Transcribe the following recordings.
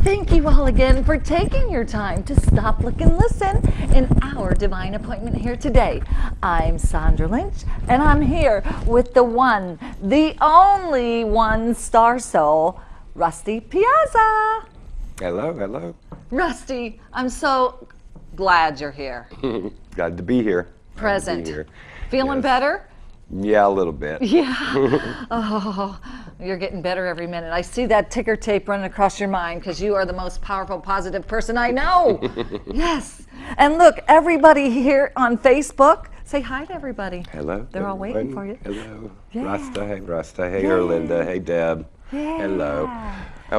Thank you all again for taking your time to stop, look, and listen in our divine appointment here today. I'm Sandra Lynch, and I'm here with the one, the only one star soul, Rusty Piazza. Hello, hello. Rusty, I'm so glad you're here. Glad to be here. Present. Be here. Feeling Yes. better? Yeah, a little bit. Yeah. Oh, you're getting better every minute. I see that ticker tape running across your mind because you are the most powerful, positive person I know. Yes. And look, everybody here on Facebook, say hi to everybody. Hello. They're all waiting for you. Hello. Yeah. Rasta, hey Rasta, hey Yeah. Erlinda, hey Deb. Yeah. Hello.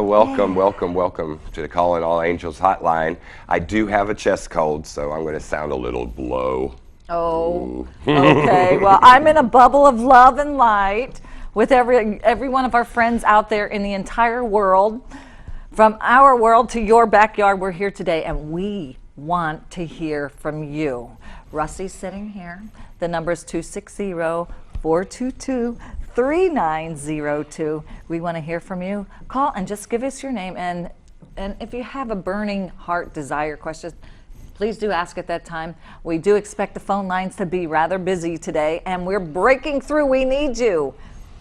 Welcome, welcome to the Calling All Angels Hotline. I do have a chest cold, so I'm going to sound a little low. Oh, okay. Well, I'm in a bubble of love and light with every one of our friends out there in the entire world. From our world to your backyard, we're here today, and we want to hear from you. Rusty's sitting here. The number is 260-422-3902. We want to hear from you. Call and just give us your name. And if you have a burning heart desire question, please do ask at that time. We do expect the phone lines to be rather busy today, and we're breaking through. We need you.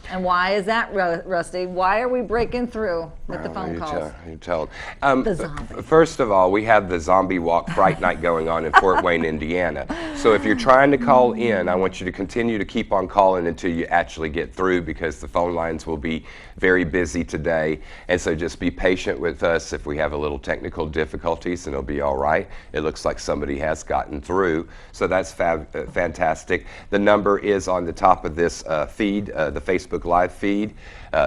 And why is that, Rusty? Why are we breaking through with the phone calls? You tell The zombie. First of all, we have the Zombie Walk Fright Night going on in Fort Wayne, Indiana. So if you're trying to call in, I want you to continue to keep on calling until you actually get through, because the phone lines will be very busy today. And so just be patient with us if we have a little technical difficulties, and it'll be all right. It looks like somebody has gotten through. So that's fantastic. The number is on the top of this feed, the Facebook Live feed.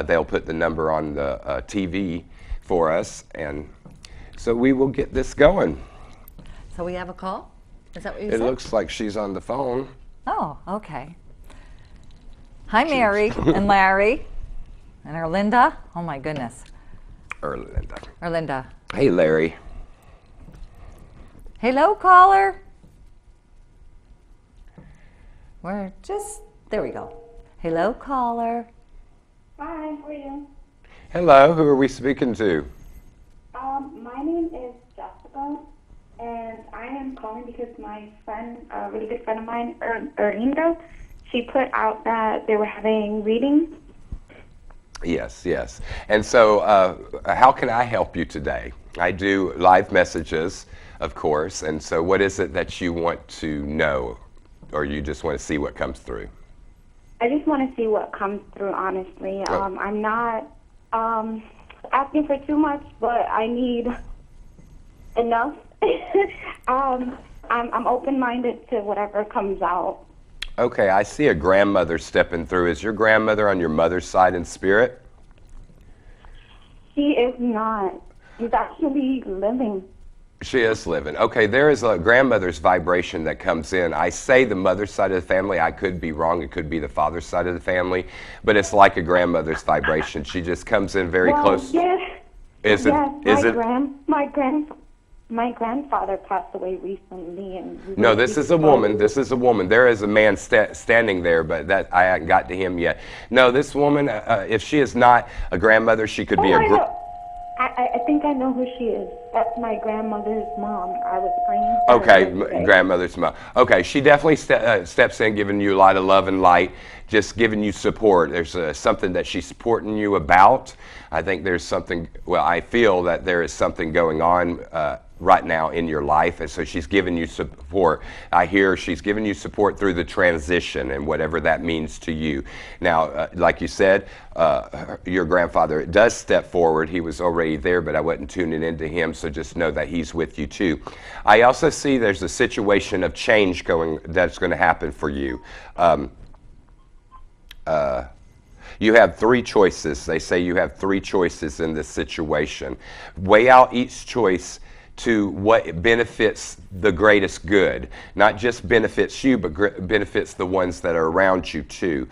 They'll put the number on the TV for us, and so we will get this going. So we have a call? Is that what you It said? looks like she's on the phone. Oh, okay. Hi, Mary and Larry and Erlinda. Oh, my goodness. Erlinda. Erlinda. Hey, Larry. Hello, caller. There we go. Hello, caller. Hi, how are you? Hello, who are we speaking to? My name is Jessica, and I am calling because my friend, a really good friend of mine, Erlinda, she put out that they were having readings. Yes, yes. And so how can I help you today? I do live messages, of course, and so what is it that you want to know, or you just want to see what comes through? I just want to see what comes through, honestly. Oh. I'm not asking for too much, but I need enough. I'm open-minded to whatever comes out. Okay, I see a grandmother stepping through. Is your grandmother on your mother's side in spirit? She is not. She's actually living. She is living. Okay, there is a grandmother's vibration that comes in. I say the mother's side of the family. I could be wrong. It could be the father's side of the family, but it's like a grandmother's vibration. She just comes in very close. Yes. Is it? Yes, Is it? My grandfather passed away recently, and No, this is a woman. This is a woman. There is a man standing there, but that I haven't got to him yet. No, this woman, if she is not a grandmother, she could be a. I think I know who she is. That's my grandmother's mom. I was praying for her Okay, yesterday. grandmother's mom. Okay, she definitely steps in, giving you a lot of love and light, just giving you support. There's something that she's supporting you about. I think there's something, well, I feel that there is something going on right now in your life, and so she's giving you support. I hear she's giving you support through the transition and whatever that means to you. Now, like you said, your grandfather does step forward. He was already there, but I wasn't tuning into him, so just know that he's with you too. I also see there's a situation of change that's going to happen for you. You have three choices. They say you have three choices in this situation. Weigh out each choice to what benefits the greatest good. Not just benefits you, but benefits the ones that are around you too.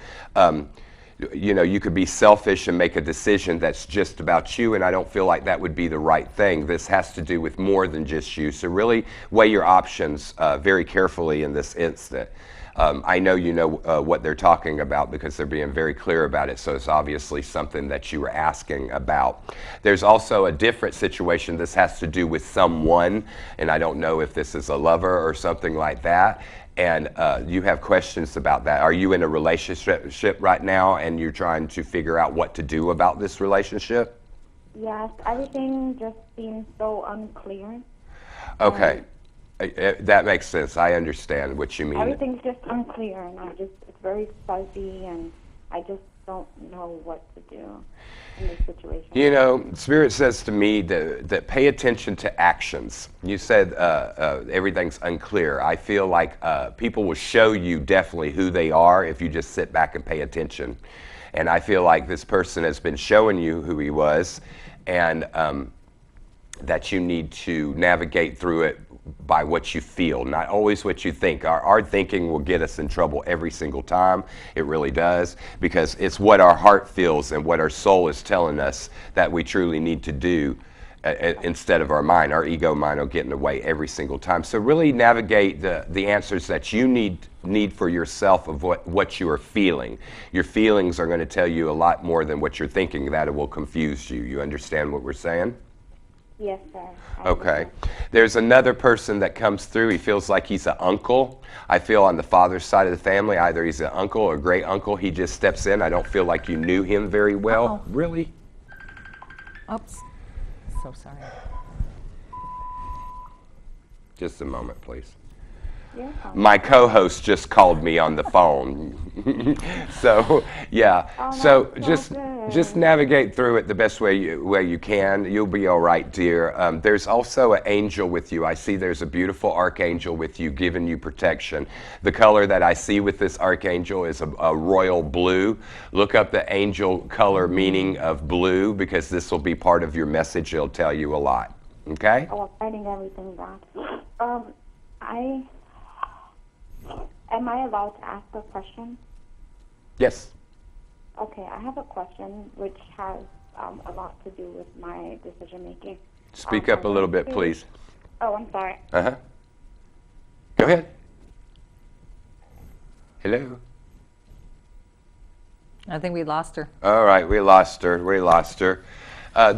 You know, you could be selfish and make a decision that's just about you, and I don't feel like that would be the right thing. This has to do with more than just you. So really weigh your options very carefully in this instant. I know you know what they're talking about because they're being very clear about it, so it's obviously something that you were asking about. There's also a different situation. This has to do with someone, and I don't know if this is a lover or something like that, and you have questions about that. Are you in a relationship right now and you're trying to figure out what to do about this relationship? Yes, everything just seems so unclear. Okay. That makes sense. I understand what you mean. Everything's just unclear, and it's very fuzzy, and I just don't know what to do in this situation. You know, Spirit says to me that pay attention to actions. You said everything's unclear. I feel like people will show you definitely who they are if you just sit back and pay attention. And I feel like this person has been showing you who he was, and that you need to navigate through it by what you feel, not always what you think. Our thinking will get us in trouble every single time. It really does, because it's what our heart feels and what our soul is telling us that we truly need to do instead of our mind. Our ego mind will get in the way every single time. So really navigate the answers that you need for yourself of what you are feeling. Your feelings are going to tell you a lot more than what you're thinking. That it will confuse you. You understand what we're saying? Yes, sir. Okay. There's another person that comes through. He feels like he's an uncle. I feel on the father's side of the family, either he's an uncle or great uncle. He just steps in. I don't feel like you knew him very well. Uh-oh. Really? Oops. So sorry. Just a moment, please. Yeah. My co-host just called me on the phone. So, yeah. So just navigate through it the best way you can. You'll be all right, dear. There's also an angel with you. I see there's a beautiful archangel with you giving you protection. The color that I see with this archangel is a royal blue. Look up the angel color meaning of blue, because this will be part of your message. It'll tell you a lot. Okay? Oh, I'm writing everything down. Am I allowed to ask a question? Yes. Okay, I have a question which has a lot to do with my decision making. Speak up a little bit, please. Oh, I'm sorry. Uh-huh. Go ahead. Hello? I think we lost her. All right, we lost her. We lost her.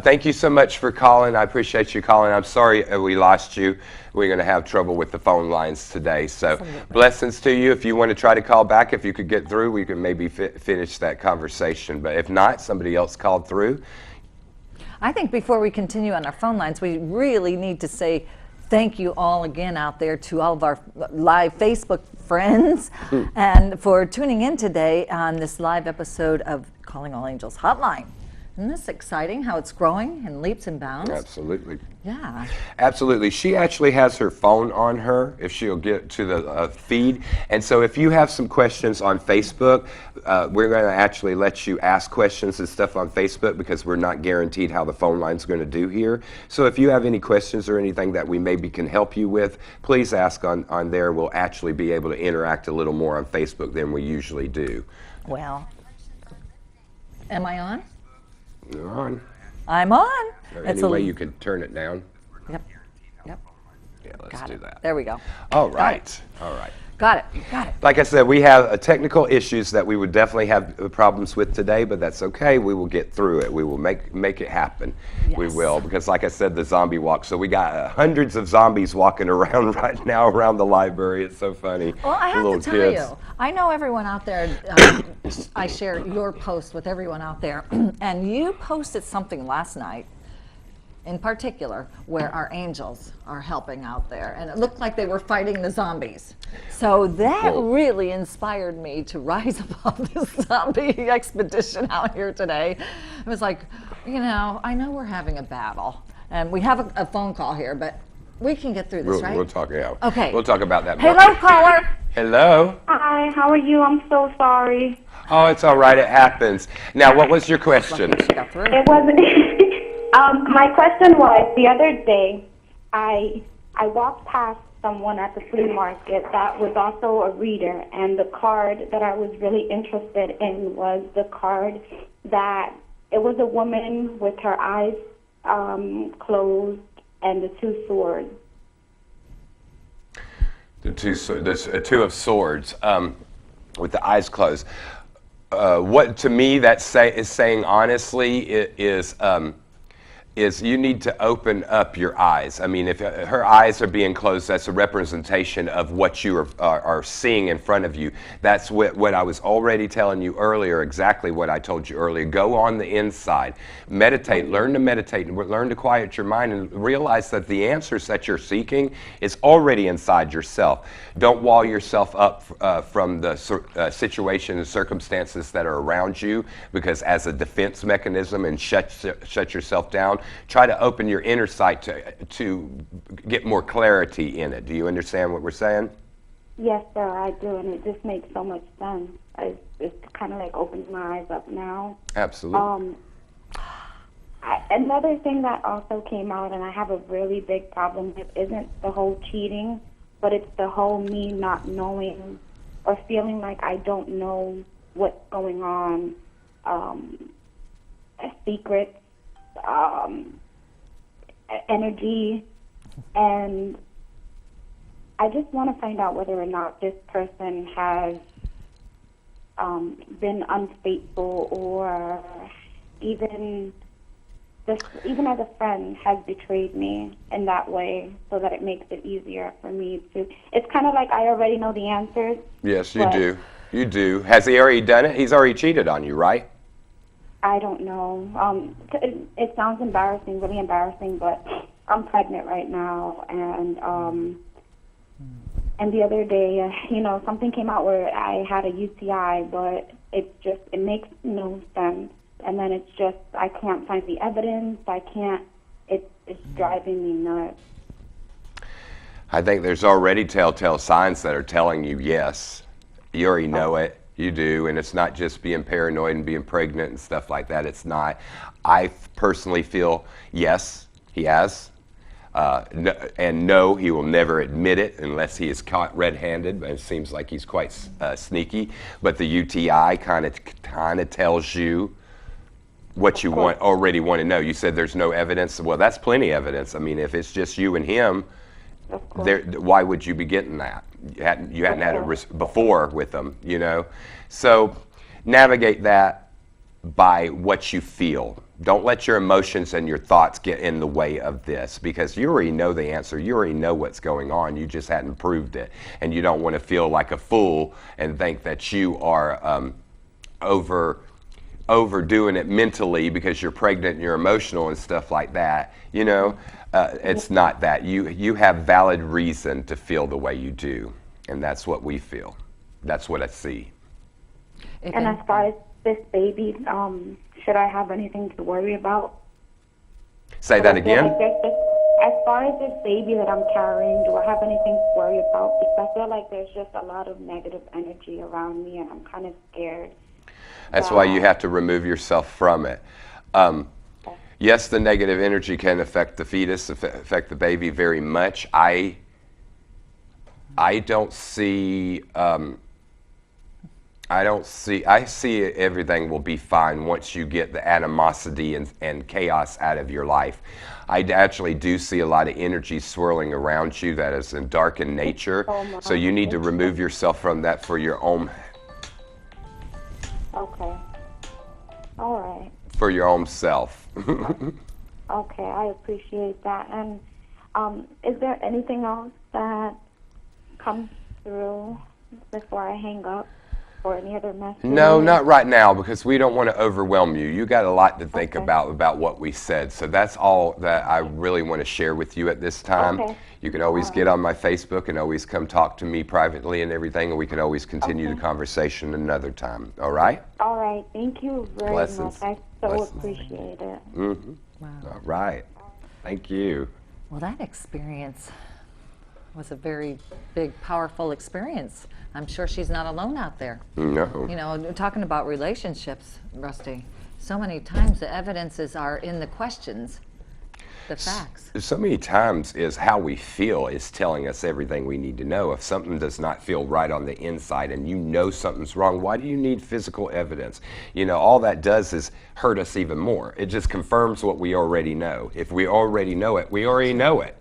Thank you so much for calling. I appreciate you calling. I'm sorry we lost you. We're going to have trouble with the phone lines today. So blessings to you. If you want to try to call back, if you could get through, we can maybe finish that conversation. But if not, somebody else called through. I think before we continue on our phone lines, we really need to say thank you all again out there to all of our live Facebook friends and for tuning in today on this live episode of Calling All Angels Hotline. Isn't this exciting how it's growing in leaps and bounds? Absolutely. Yeah. Absolutely. She actually has her phone on her if she'll get to the feed. And so if you have some questions on Facebook, we're going to actually let you ask questions and stuff on Facebook, because we're not guaranteed how the phone line's going to do here. So if you have any questions or anything that we maybe can help you with, please ask on there. We'll actually be able to interact a little more on Facebook than we usually do. Well, am I on? You're on. I'm on. Is there any way you can turn it down? Yep. Yep. Yeah, let's Got do it. that. There we go. All right. All right. Got it. Got it. Like I said, we have technical issues that we would definitely have problems with today, but that's okay. We will get through it. We will make it happen. We Yes. will, because like I said, the zombie walk. So we got hundreds of zombies walking around right now around the library. It's so funny. Well, I have Little to tell kids. you, I know everyone out there, I share your post with everyone out there, and you posted something last night in particular where our angels are helping out there, and it looked like they were fighting the zombies. So that Cool. really inspired me to rise above this zombie expedition out here today. It was like, I know we're having a battle, and we have a phone call here, but we can get through this, right? We'll talk. Yeah. Okay. We'll talk about that more. Hello, caller. Hello. Hi, how are you? I'm so sorry. Oh, it's all right. It happens. Now, what was your question? She got through. It wasn't. My question was, the other day, I walked past someone at the flea market that was also a reader, and the card that I was really interested in was the card that it was a woman with her eyes closed and the two swords. The two of swords, with the eyes closed. What to me that is saying honestly is you need to open up your eyes. I mean, if her eyes are being closed, that's a representation of what you are seeing in front of you. That's what I was already telling you earlier, exactly what I told you earlier. Go on the inside. Meditate. Learn to meditate and learn to quiet your mind and realize that the answers that you're seeking is already inside yourself. Don't wall yourself up from the situation and circumstances that are around you, because as a defense mechanism, and shut yourself down. Try to open your inner sight to get more clarity in it. Do you understand what we're saying? Yes, sir, I do, and it just makes so much sense. It's kind of like opens my eyes up now. Absolutely. Another thing that also came out, and I have a really big problem with, isn't the whole cheating, but it's the whole me not knowing or feeling like I don't know what's going on, secrets, energy, and I just want to find out whether or not this person has been unfaithful, or even as a friend has betrayed me in that way, so that it makes it easier for me to. It's kind of like I already know the answers. Yes, you do. You do. Has he already done it? He's already cheated on you, right? I don't know. It sounds embarrassing, really embarrassing, but I'm pregnant right now, and the other day, something came out where I had a UTI, but it makes no sense. And then it's just, I can't find the evidence. It's driving me nuts. I think there's already telltale signs that are telling you yes. You already know it. You do, and it's not just being paranoid and being pregnant and stuff like that. It's not. I personally feel yes, he has. And no, he will never admit it unless he is caught red-handed. It seems like he's quite sneaky. But the UTI kind of tells you what you already want to know. You said there's no evidence. Well, that's plenty of evidence. I mean, if it's just you and him, why would you be getting that? You hadn't had it before with them, So navigate that by what you feel. Don't let your emotions and your thoughts get in the way of this, because you already know the answer. You already know what's going on. You just hadn't proved it. And you don't want to feel like a fool and think that you are overdoing it mentally because you're pregnant and you're emotional and stuff like that. It's not that. You have valid reason to feel the way you do, and that's what we feel. That's what I see. And as far as this baby, should I have anything to worry about? Say that again? As far as this baby that I'm carrying, do I have anything to worry about? Because I feel like there's just a lot of negative energy around me, and I'm kind of scared. That's why you have to remove yourself from it. Yes, the negative energy can affect the fetus, affect the baby very much. I see everything will be fine once you get the animosity and chaos out of your life. I actually do see a lot of energy swirling around you that is in dark in nature. So you need to remove yourself from that for your own. Okay. All right. For your own self. Okay, I appreciate that. And is there anything else that comes through before I hang up, or any other message? No, not right now, because we don't want to overwhelm you. You got a lot to think about what we said. So that's all that I really want to share with you at this time. Okay. You can always get on my Facebook and always come talk to me privately and everything, and we can always continue the conversation another time. All right? All right. Thank you very Blessings. much. I so Blessings. appreciate it. Mm-hmm. Wow. All right. Thank you. Well, that experience was a very big, powerful experience. I'm sure she's not alone out there. No. Talking about relationships, Rusty, so many times the evidences are in the questions. the facts. So many times is how we feel is telling us everything we need to know. If something does not feel right on the inside and you know something's wrong, why do you need physical evidence? You know, all that does is hurt us even more. It just confirms what we already know. If we already know it, we already know it.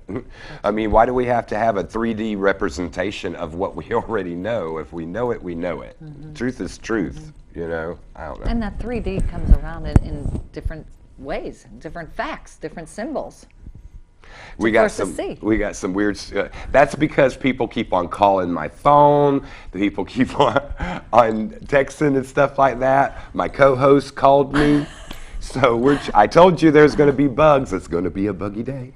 I mean, why do we have to have a 3D representation of what we already know? If we know it, we know it. Truth is truth, you know? I don't know. And that 3D comes around in different ways, different facts, different symbols. We got some weird. That's because people keep on calling my phone. The people keep on texting and stuff like that. My co-host called me, so I told you there's going to be bugs. It's going to be a buggy day.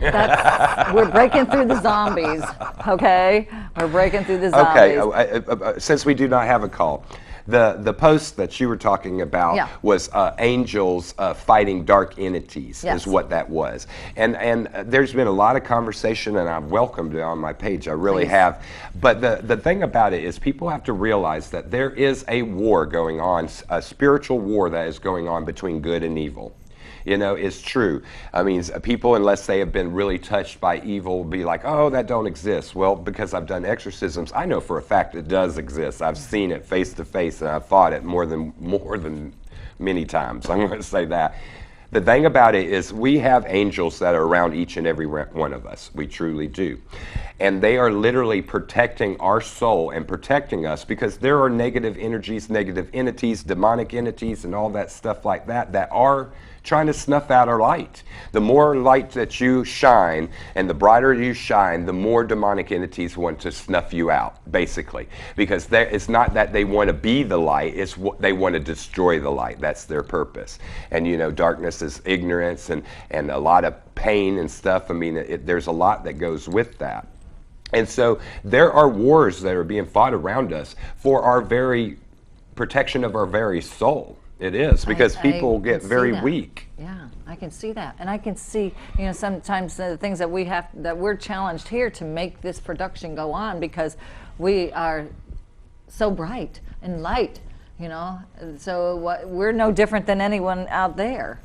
We're breaking through the zombies. Okay, we're breaking through the zombies. Okay, since we do not have a call. The post that you were talking about was angels fighting dark entities, is what that was. And there's been a lot of conversation, and I've welcomed it on my page. I really have. But the thing about it is people have to realize that there is a war going on, a spiritual war that is going on between good and evil. You know, it's true. I mean, people, unless they have been really touched by evil, will be like, oh, that don't exist. Well, because I've done exorcisms, I know for a fact it does exist. I've seen it face to face, and I've fought it more than many times. I'm going to say that. The thing about it is we have angels that are around each and every one of us. We truly do. And they are literally protecting our soul and protecting us because there are negative energies, negative entities, demonic entities, and all that stuff like that that are trying to snuff out our light. The more light that you shine and the brighter you shine, the more demonic entities want to snuff you out, basically. Because it's not that they want to be the light, it's they want to destroy the light. That's their purpose. And you know, darkness is ignorance and a lot of pain and stuff. I mean, there's a lot that goes with that. And so there are wars that are being fought around us for our very protection of our very soul. It is, because people get very weak. Yeah, I can see that. And I can see, you know, sometimes the things that we're challenged here to make this production go on because we are so bright and light, you know. So we're no different than anyone out there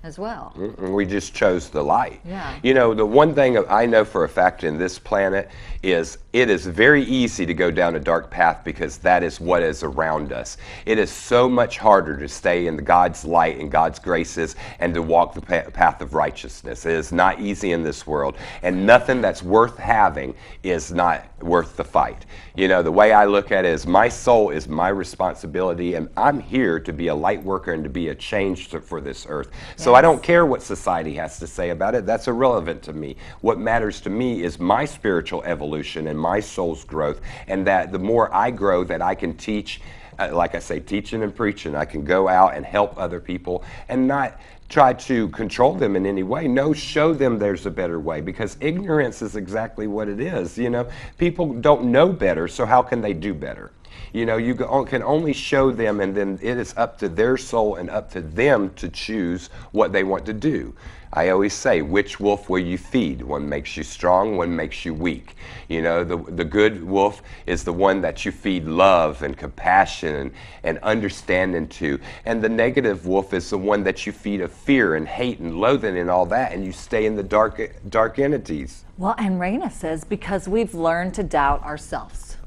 as well. We just chose the light. Yeah. You know, the one thing I know for a fact in this planet is it is very easy to go down a dark path because that is what is around us. It is so much harder to stay in God's light and God's graces and to walk the path of righteousness. It is not easy in this world, and nothing that's worth having is not worth the fight. You know, the way I look at it is my soul is my responsibility, and I'm here to be a light worker and to be a change for this earth. So I don't care what society has to say about it. That's irrelevant to me. What matters to me is my spiritual evolution and my soul's growth, and that the more I grow, that I can teach, like I say, teaching and preaching. I can go out and help other people and not try to control them in any way. No, show them there's a better way, because ignorance is exactly what it is. You know, people don't know better, so how can they do better? You know, you can only show them, and then it is up to their soul and up to them to choose what they want to do. I always say, which wolf will you feed? One makes you strong, one makes you weak. You know, the good wolf is the one that you feed love and compassion and understanding to. And the negative wolf is the one that you feed of fear and hate and loathing and all that, and you stay in the dark entities. Well, and Raina says, because we've learned to doubt ourselves.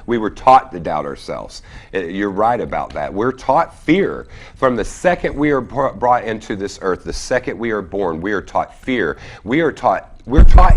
We were taught to doubt ourselves. You're right about that. We're taught fear. From the second we are brought into this earth, the second we are born, we are taught fear. We're taught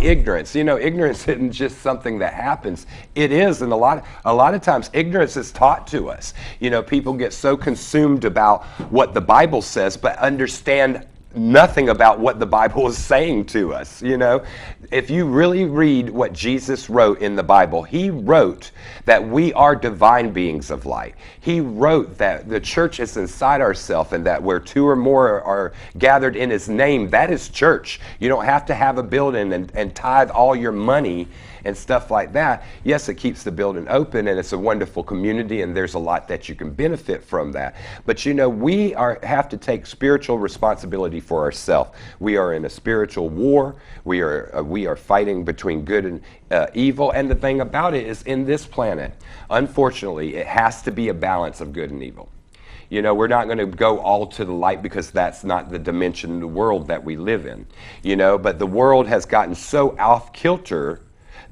ignorance. You know, ignorance isn't just something that happens. It is, and a lot of times ignorance is taught to us. You know, people get so consumed about what the Bible says, but understand nothing about what the Bible is saying to us. You know, if you really read what Jesus wrote in the Bible, he wrote that we are divine beings of light. He wrote that the church is inside ourselves, and that where two or more are gathered in his name, that is church. You don't have to have a building and tithe all your money and stuff like that. Yes, it keeps the building open, and it's a wonderful community, and there's a lot that you can benefit from that. But you know, we have to take spiritual responsibility for ourselves. We are in a spiritual war. We are fighting between good and evil. And the thing about it is, in this planet, unfortunately, it has to be a balance of good and evil. You know, we're not going to go all to the light because that's not the dimension of the world that we live in. You know, but the world has gotten so off kilter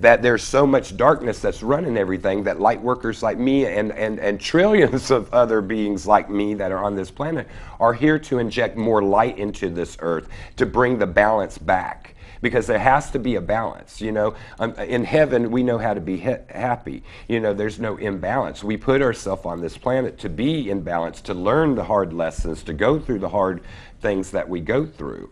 that there's so much darkness that's running everything that light workers like me and trillions of other beings like me that are on this planet are here to inject more light into this earth to bring the balance back. Because there has to be a balance, you know. In heaven, we know how to be happy. You know, there's no imbalance. We put ourselves on this planet to be in balance, to learn the hard lessons, to go through the hard things that we go through.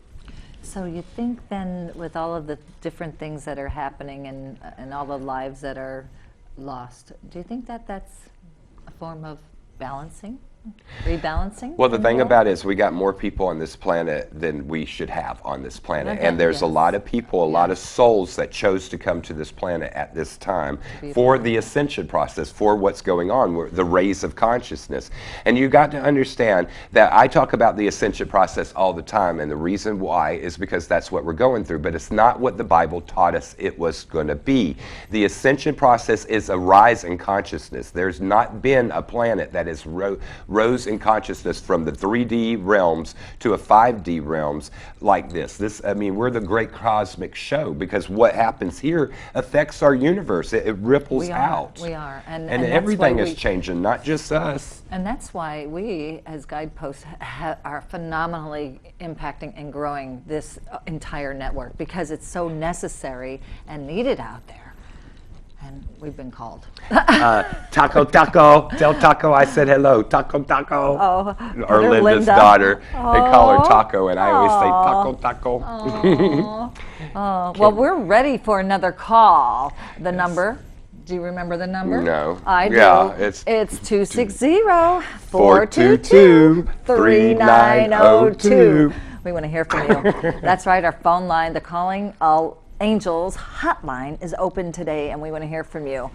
So you think then, with all of the different things that are happening and all the lives that are lost, do you think that that's a form of balancing? Rebalancing? Well, the thing about it is we got more people on this planet than we should have on this planet. Okay, And there's a yes. lot of people, a lot of souls that chose to come to this planet at this time for the ascension process, for what's going on, the rays of consciousness. And you got to understand that I talk about the ascension process all the time, and the reason why is because that's what we're going through, but it's not what the Bible taught us it was going to be. The ascension process is a rise in consciousness. There's not been a planet that has rose in consciousness from the 3D realms to a 5D realms like this. I mean, we're the great cosmic show because what happens here affects our universe. It ripples out. We are. And And that's everything why is changing, not just us. And that's why we, as guideposts, are phenomenally impacting and growing this entire network because it's so necessary and needed out there. And we've been called. Taco, tell Taco I said hello. Taco. Oh, Or Linda's Linda. daughter. They call her Oh. Taco, and I always say taco. Oh, well, we're ready for another call. The number, do you remember the number? No. I do. Yeah, it's 260-422-3902. We want to hear from you. That's right, our phone line, the Calling All Angels hotline is open today, and we want to hear from you.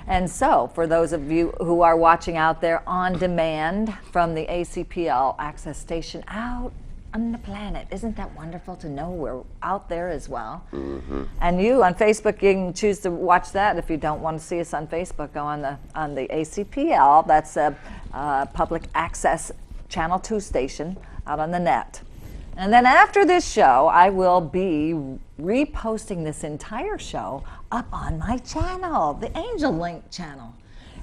And so, for those of you who are watching out there on demand from the ACPL access station out on the planet, isn't that wonderful to know we're out there as well? Mm-hmm. And you on Facebook, you can choose to watch that. If you don't want to see us on Facebook, go on the ACPL. That's a public access Channel 2 station out on the net. And then after this show, I will be reposting this entire show up on my channel, the Angel Link channel.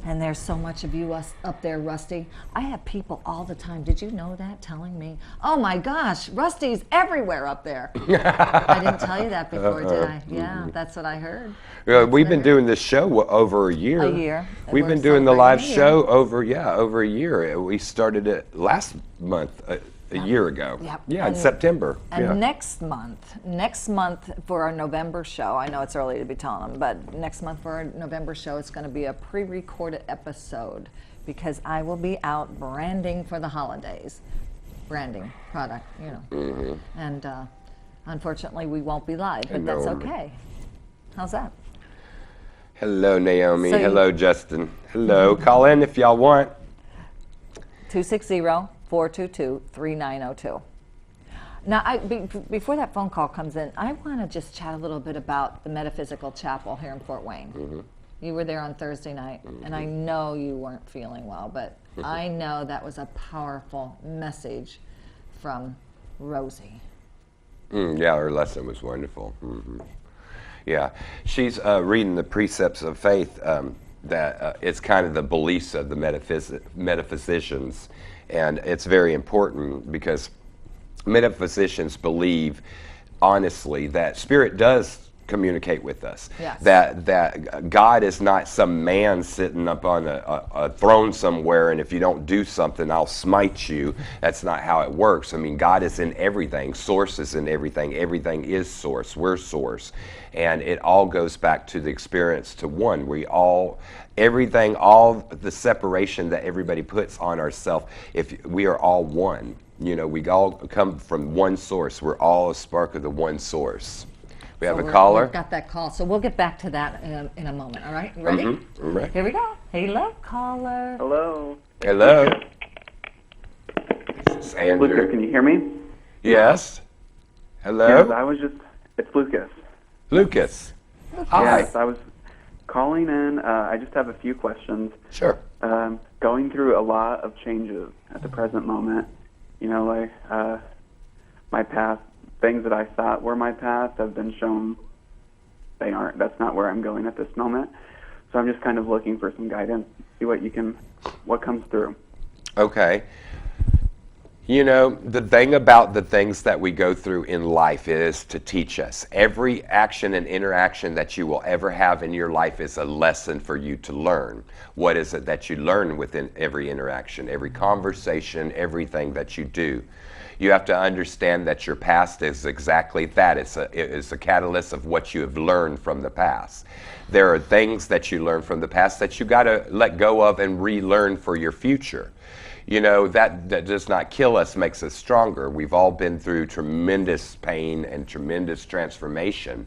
And there's so much of you up there, Rusty. I have people all the time, did you know that, telling me, oh my gosh, Rusty's everywhere up there. I didn't tell you that before, did I? Yeah, that's what I heard. We've been doing this show over a year. A year. We've been doing the live show over a year. We started it last month. A year ago. Yep. Yeah, in September. And next month for our November show, I know it's early to be telling them, but next month for our November show, it's going to be a pre-recorded episode because I will be out branding for the holidays. Branding, product, you know. Mm-hmm. And unfortunately, we won't be live, but that's okay. How's that? Hello, Naomi. Hello, Justin. Hello. Call in if y'all want. 260-422-3902. Now, before that phone call comes in, I want to just chat a little bit about the Metaphysical Chapel here in Fort Wayne. Mm-hmm. You were there on Thursday night, and I know you weren't feeling well, but I know that was a powerful message from Rosie. Yeah, her lesson was wonderful. Mm-hmm. Yeah, she's reading the Precepts of Faith. That it's kind of the beliefs of the metaphysicians. And it's very important because metaphysicians believe, honestly, that spirit does communicate with us. Yes. That God is not some man sitting up on a throne somewhere, and if you don't do something, I'll smite you. That's not how it works. I mean, God is in everything. Source is in everything. Everything is source. We're source. And it all goes back to the experience to one. Everything, all the separation that everybody puts on ourselves, if we are all one. You know, we all come from one source. We're all a spark of the one source. We have a caller. We've got that call, so we'll get back to that in a moment. All right, ready? Mm-hmm. Right. Here we go. Hello, caller. Hello. Hello. This is Andrew. Lucas, can you hear me? Yes. Hello. Yes, it's Lucas. Lucas. Hi. Yes, I was calling in. I just have a few questions. Sure. Going through a lot of changes at the present moment. You know, like my past, things that I thought were my past have been shown they aren't. That's not where I'm going at this moment. So I'm just kind of looking for some guidance, see what comes through. Okay. You know, the thing about the things that we go through in life is to teach us. Every action and interaction that you will ever have in your life is a lesson for you to learn. What is it that you learn within every interaction, every conversation, everything that you do? You have to understand that your past is exactly that. It is a catalyst of what you have learned from the past. There are things that you learn from the past that you got to let go of and relearn for your future. You know, that does not kill us, makes us stronger. We've all been through tremendous pain and tremendous transformation.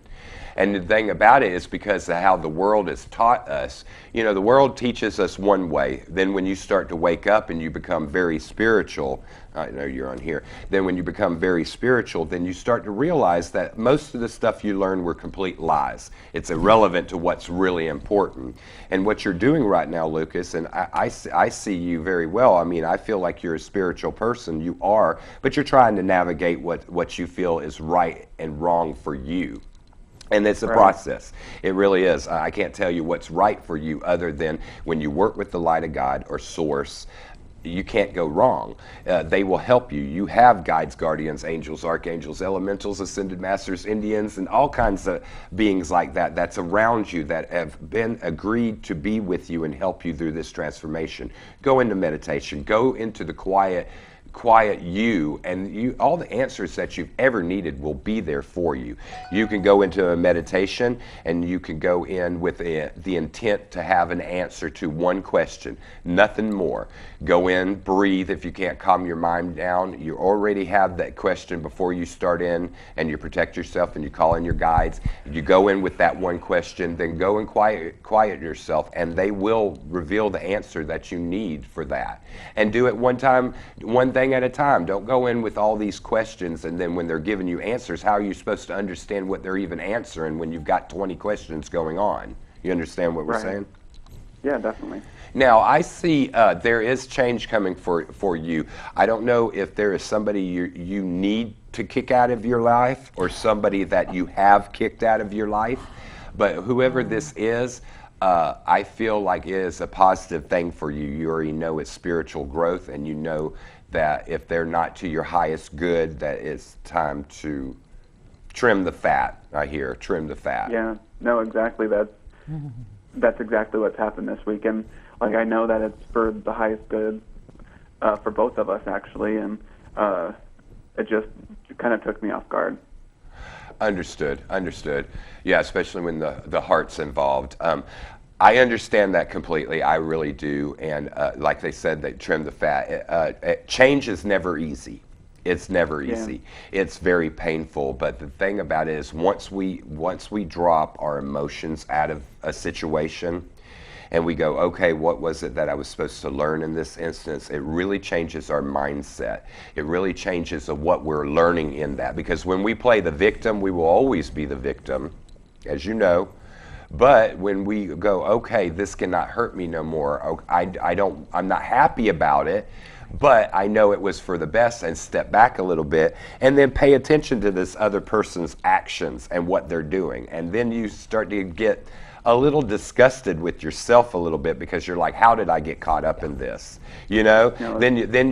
And the thing about it is because of how the world has taught us. You know, the world teaches us one way. Then when you start to wake up and you become very spiritual, I know you're on here, then when you become very spiritual, then you start to realize that most of the stuff you learn were complete lies. It's irrelevant to what's really important. And what you're doing right now, Lucas, and I see you very well. I mean, I feel like you're a spiritual person. You are, but you're trying to navigate what you feel is right and wrong for you. And it's a process. It really is. I can't tell you what's right for you other than when you work with the light of God or source, you can't go wrong. They will help you. You have guides, guardians, angels, archangels, elementals, ascended masters, Indians, and all kinds of beings like that that's around you that have been agreed to be with you and help you through this transformation. Go into meditation. Go into the quiet you, and all the answers that you've ever needed will be there for you. You can go into a meditation and you can go in with the intent to have an answer to one question, nothing more. Go in, breathe. If you can't calm your mind down, you already have that question before you start in, and you protect yourself and you call in your guides. You go in with that one question, then go and quiet yourself, and they will reveal the answer that you need for that. And do it one thing at a time. Don't go in with all these questions, and then when they're giving you answers, how are you supposed to understand what they're even answering when you've got 20 questions going on? You understand what we're saying? Yeah, definitely. Now, I see there is change coming for you. I don't know if there is somebody you need to kick out of your life or somebody that you have kicked out of your life, but whoever this is, I feel like it is a positive thing for you. You already know it's spiritual growth, and you know that if they're not to your highest good, that it's time to trim the fat. I hear, trim the fat. Yeah, no, exactly. That's exactly what's happened this week. And like, I know that it's for the highest good for both of us, actually, and it just kind of took me off guard. Understood. Yeah, especially when the heart's involved. I understand that completely. I really do. And like they said, they trim the fat. Change is never easy. It's never easy. Yeah. It's very painful. But the thing about it is, once we drop our emotions out of a situation, and we go, okay, what was it that I was supposed to learn in this instance? It really changes our mindset. It really changes what we're learning in that. Because when we play the victim, we will always be the victim, as you know. But when we go, okay, this cannot hurt me no more. I'm not happy about it, but I know it was for the best, and step back a little bit and then pay attention to this other person's actions and what they're doing. And then you start to get a little disgusted with yourself a little bit, because you're like, how did I get caught up in this? You know, no, then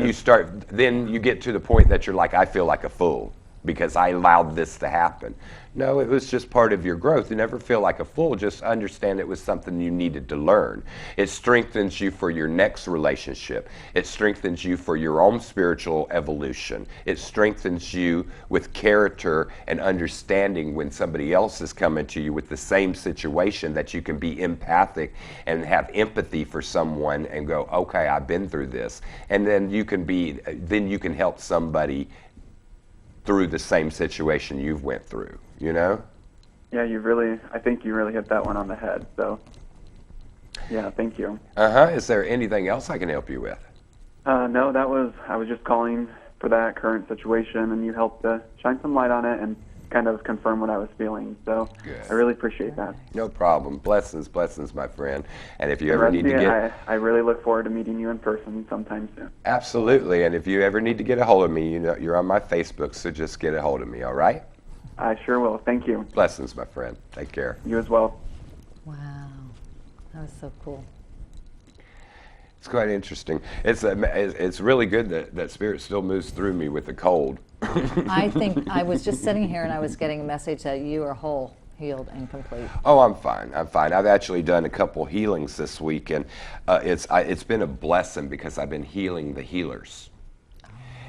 you get to the point that you're like, I feel like a fool because I allowed this to happen. No, it was just part of your growth. You never feel like a fool. Just understand it was something you needed to learn. It strengthens you for your next relationship. It strengthens you for your own spiritual evolution. It strengthens you with character and understanding when somebody else is coming to you with the same situation, that you can be empathic and have empathy for someone and go, okay, I've been through this. And then you can help somebody through the same situation you've went through, you know? Yeah, I think you really hit that one on the head, so yeah, thank you. Is there anything else I can help you with? No, I was just calling for that current situation, and you helped to shine some light on it, and kind of confirm what I was feeling. So Good. I really appreciate that. No problem. Blessings, blessings, my friend. And if you ever need to Rusty, get... I really look forward to meeting you in person sometime soon. Absolutely. And if you ever need to get a hold of me, you know, you're on my Facebook, so just get a hold of me, all right? I sure will. Thank you. Blessings, my friend. Take care. You as well. Wow, that was so cool. It's quite interesting. It's really good that Spirit still moves through me with the cold. I think I was just sitting here and I was getting a message that you are whole, healed, and complete. Oh, I'm fine. I'm fine. I've actually done a couple healings this week, and it's been a blessing because I've been healing the healers.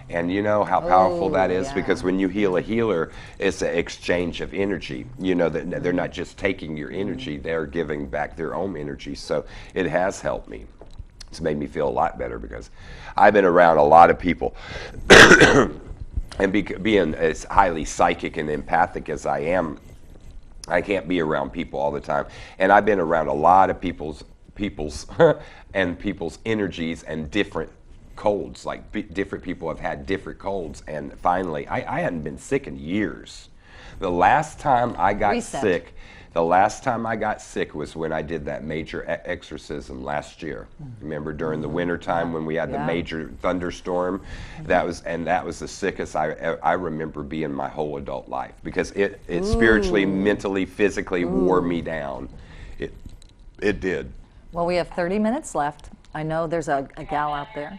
And you know how powerful that is, yeah. because when you heal a healer, it's an exchange of energy. You know that they're not just taking your energy; they're giving back their own energy. So it has helped me. It's made me feel a lot better because I've been around a lot of people, and being as highly psychic and empathic as I am, I can't be around people all the time. And I've been around a lot of people's and people's energies and different colds. Like different people have had different colds, and finally, I hadn't been sick in years. The last time I got sick. The last time I got sick was when I did that major exorcism last year. Remember during the winter time when we had the major thunderstorm? That was the sickest I remember being my whole adult life, because it spiritually, mentally, physically wore me down. It did. Well, we have 30 minutes left. I know there's a gal out there.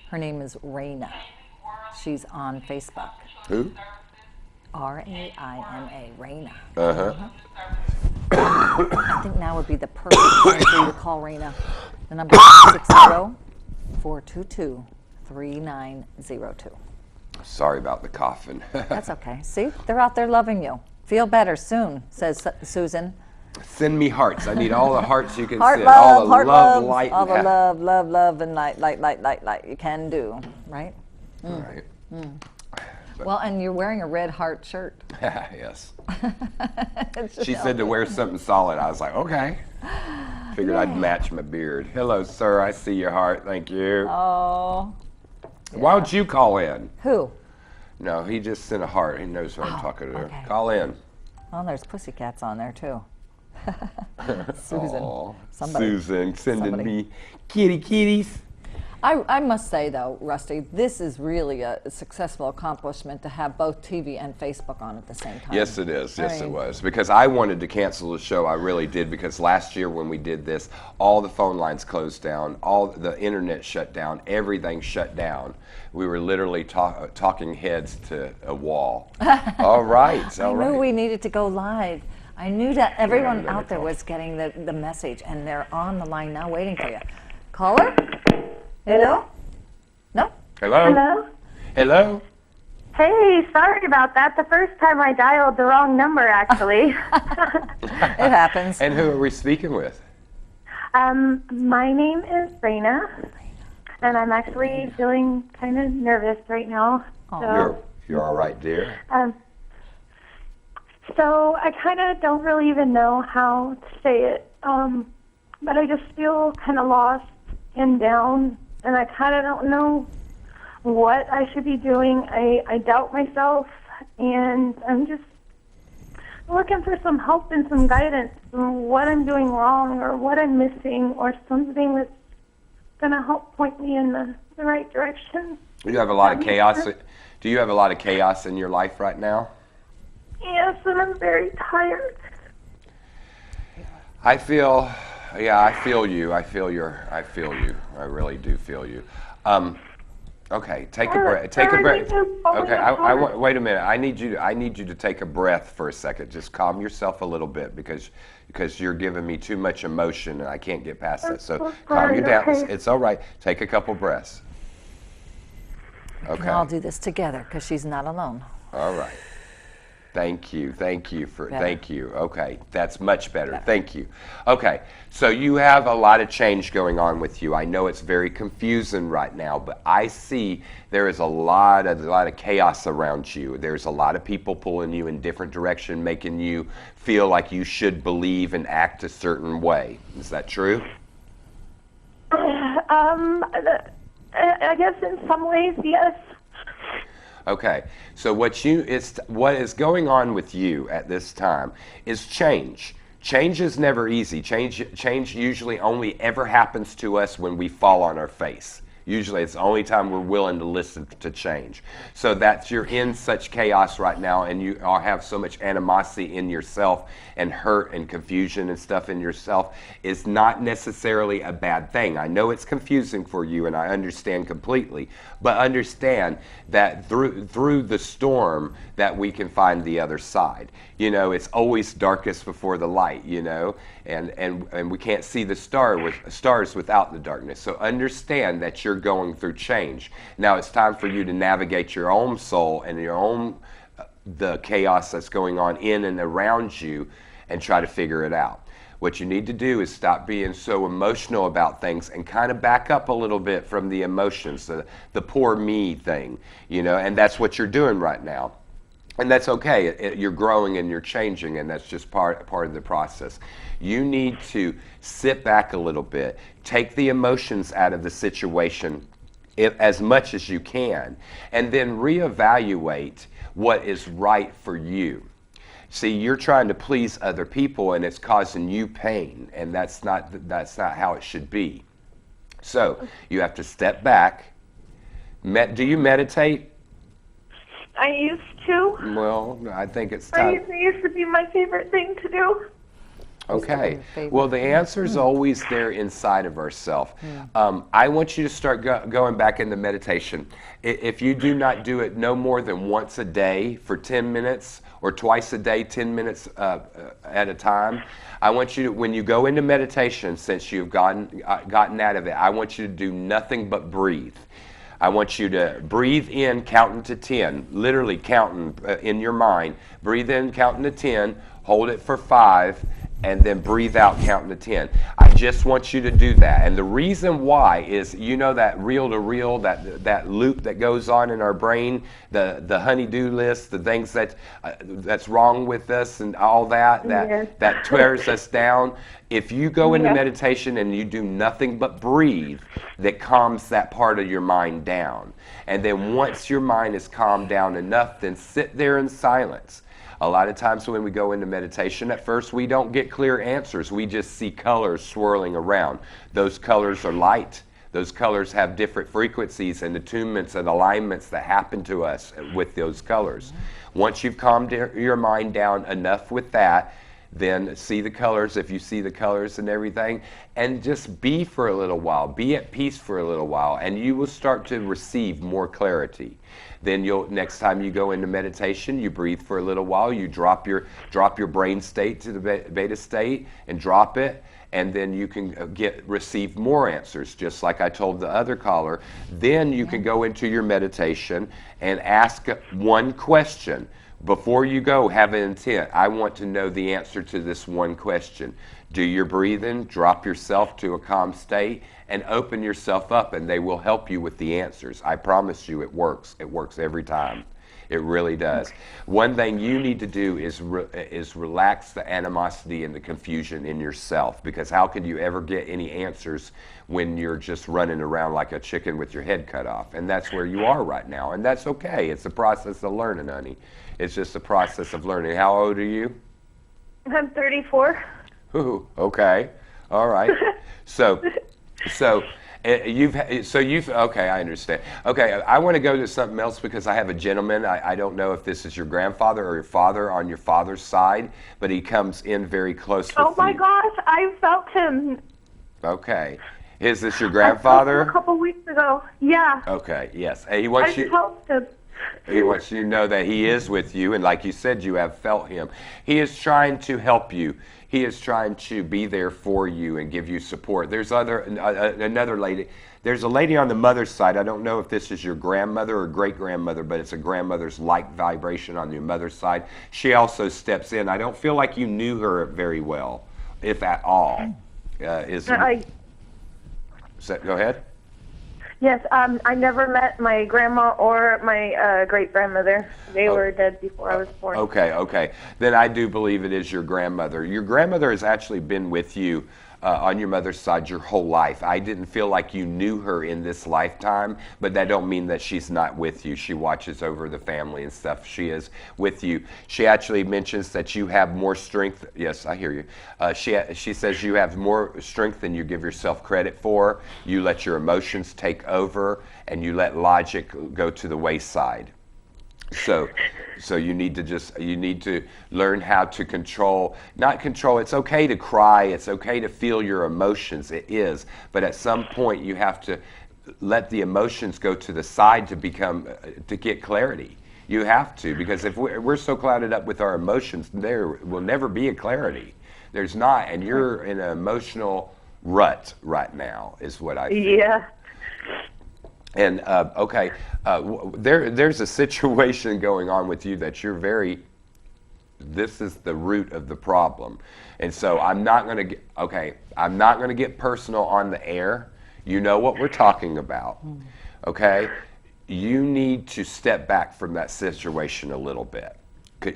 Her name is Raina. She's on Facebook. Who? R-A-I-N-A, Raina. Uh-huh. I think now would be the perfect time for you to call Raina. The number is 60422-3902. Sorry about the coughing. That's okay. See, they're out there loving you. Feel better soon, says Susan. Send me hearts. I need all the hearts you can Heart send. love, All the heart love, love, light. all the love, and light you can do, right? Right. Well, and you're wearing a red heart shirt. Yes. She said to wear something solid. I was like, okay. Figured I'd match my beard. Hello, sir. I see your heart. Thank you. Oh. Why don't you call in? Who? No, he just sent a heart. He knows what I'm talking to. okay. Call in. Oh, there's pussycats on there too. Susan. Aw, Somebody. Susan sending Somebody. me kitties. I must say, though, Rusty, this is really a successful accomplishment to have both TV and Facebook on at the same time. Yes, it is. Yes, I it mean- was. Because I wanted to cancel the show. I really did. Because last year when we did this, all the phone lines closed down, all the internet shut down, everything shut down. We were literally talking heads to a wall. All right. I All knew right. we needed to go live. I knew that everyone out there was getting the message, and they're on the line now waiting for you. Caller? Hello? No? Hello? Hello? Hello? Hey, sorry about that. The first time I dialed the wrong number, actually. It happens. And who are we speaking with? My name is Raina, and I'm actually feeling kind of nervous right now. You're all right, dear. So I kind of don't really even know how to say it, but I just feel kind of lost and down, and I kind of don't know what I should be doing. I doubt myself, and I'm just looking for some help and some guidance on what I'm doing wrong or what I'm missing or something that's going to help point me in the right direction. You have a lot of chaos. Do you have a lot of chaos in your life right now? Yes, and I'm very tired. I feel you. I feel you. I really do feel you. Okay, take a breath. Take a breath. Okay, wait a minute. I need you to take a breath for a second. Just calm yourself a little bit because you're giving me too much emotion and I can't get past that. So calm you down. Okay. It's all right. Take a couple breaths. Okay. And I'll do this together because she's not alone. All right. Thank you. Thank you. Okay, that's much better. Thank you. Okay, so you have a lot of change going on with you. I know it's very confusing right now, but I see there is a lot of chaos around you. There's a lot of people pulling you in different direction, making you feel like you should believe and act a certain way. Is that true? I guess in some ways, yes. Okay, so what is going on with you at this time is change. Change is never easy. Change usually only ever happens to us when we fall on our face. Usually it's the only time we're willing to listen to change. So that's, you're in such chaos right now, and you all have so much animosity in yourself and hurt and confusion and stuff in yourself is not necessarily a bad thing. I know it's confusing for you, and I understand completely, but understand that through the storm that we can find the other side. You know, it's always darkest before the light, you know, and we can't see the stars without the darkness. So understand that you're going through change. Now it's time for you to navigate your own soul and your own the chaos that's going on in and around you and try to figure it out. What you need to do is stop being so emotional about things and kind of back up a little bit from the emotions, the poor me thing, you know, and that's what you're doing right now. And that's okay. You're growing and you're changing, and that's just part of the process. You need to sit back a little bit, take the emotions out of the situation as much as you can, and then reevaluate what is right for you. See, you're trying to please other people, and it's causing you pain, and that's not how it should be. So you have to step back. Do you meditate? I used to. Well, I think it's time. It used to be my favorite thing to do. Okay. Well, the answer is always there inside of ourselves. I want you to start going back into meditation. If you do not do it no more than once a day for 10 minutes or twice a day, 10 minutes at a time, I want you to, when you go into meditation, since you've gotten out of it, I want you to do nothing but breathe. I want you to breathe in, counting to 10, literally counting in your mind. Breathe in, counting to 10, hold it for 5, and then breathe out, counting to 10. I just want you to do that. And the reason why is, you know, that reel to reel, that loop that goes on in our brain, the honey-do list, the things that's wrong with us and all that that tears us down. If you go into meditation and you do nothing but breathe, that calms that part of your mind down. And then once your mind is calmed down enough, then sit there in silence. A lot of times when we go into meditation, at first we don't get clear answers. We just see colors swirling around. Those colors are light. Those colors have different frequencies and attunements and alignments that happen to us with those colors. Once you've calmed your mind down enough with that, then see the colors, if you see the colors and everything, and just be for a little while. Be at peace for a little while, and you will start to receive more clarity. Then next time you go into meditation, you breathe for a little while, you drop your brain state to the beta state and drop it, and then you can receive more answers, just like I told the other caller. Then you can go into your meditation and ask one question. Before you go, have an intent. I want to know the answer to this one question. Do your breathing, drop yourself to a calm state, and open yourself up, and they will help you with the answers. I promise you it works. It works every time. It really does. One thing you need to do is relax the animosity and the confusion in yourself, because how could you ever get any answers when you're just running around like a chicken with your head cut off? And that's where you are right now, and that's okay. It's a process of learning, honey. It's just a process of learning. How old are you? I'm 34. Ooh, okay. All right. So you've okay, I understand. Okay, I want to go to something else because I have a gentleman. I don't know if this is your grandfather or your father on your father's side, but he comes in very close with Oh my you. gosh, I felt him. Okay. Is this your grandfather? A couple weeks ago. Yeah. Okay, yes. He I wants you felt him. He wants you to know that he is with you, and like you said, you have felt him. He is trying to help you. He is trying to be there for you and give you support. There's another lady. There's a lady on the mother's side. I don't know if this is your grandmother or great-grandmother, but it's a grandmother's like vibration on your mother's side. She also steps in. I don't feel like you knew her very well, if at all. Go ahead. Yes, I never met my grandma or my great-grandmother. They were dead before I was born. Okay. Then I do believe it is your grandmother. Your grandmother has actually been with you on your mother's side your whole life. I didn't feel like you knew her in this lifetime, but that don't mean that she's not with you. She watches over the family and stuff. She is with you. She actually mentions that you have more strength. Yes, I hear you. She says you have more strength than you give yourself credit for. You let your emotions take over, and you let logic go to the wayside. So you need to learn how to not control. It's okay to cry. It's okay to feel your emotions. It is. But at some point you have to let the emotions go to the side to get clarity. You have to, because if we're so clouded up with our emotions, there will never be a clarity. There's not, and you're in an emotional rut right now, is what I feel. Yeah. And there's a situation going on with you that this is the root of the problem. And so I'm not going to get personal on the air. You know what we're talking about. Okay? You need to step back from that situation a little bit.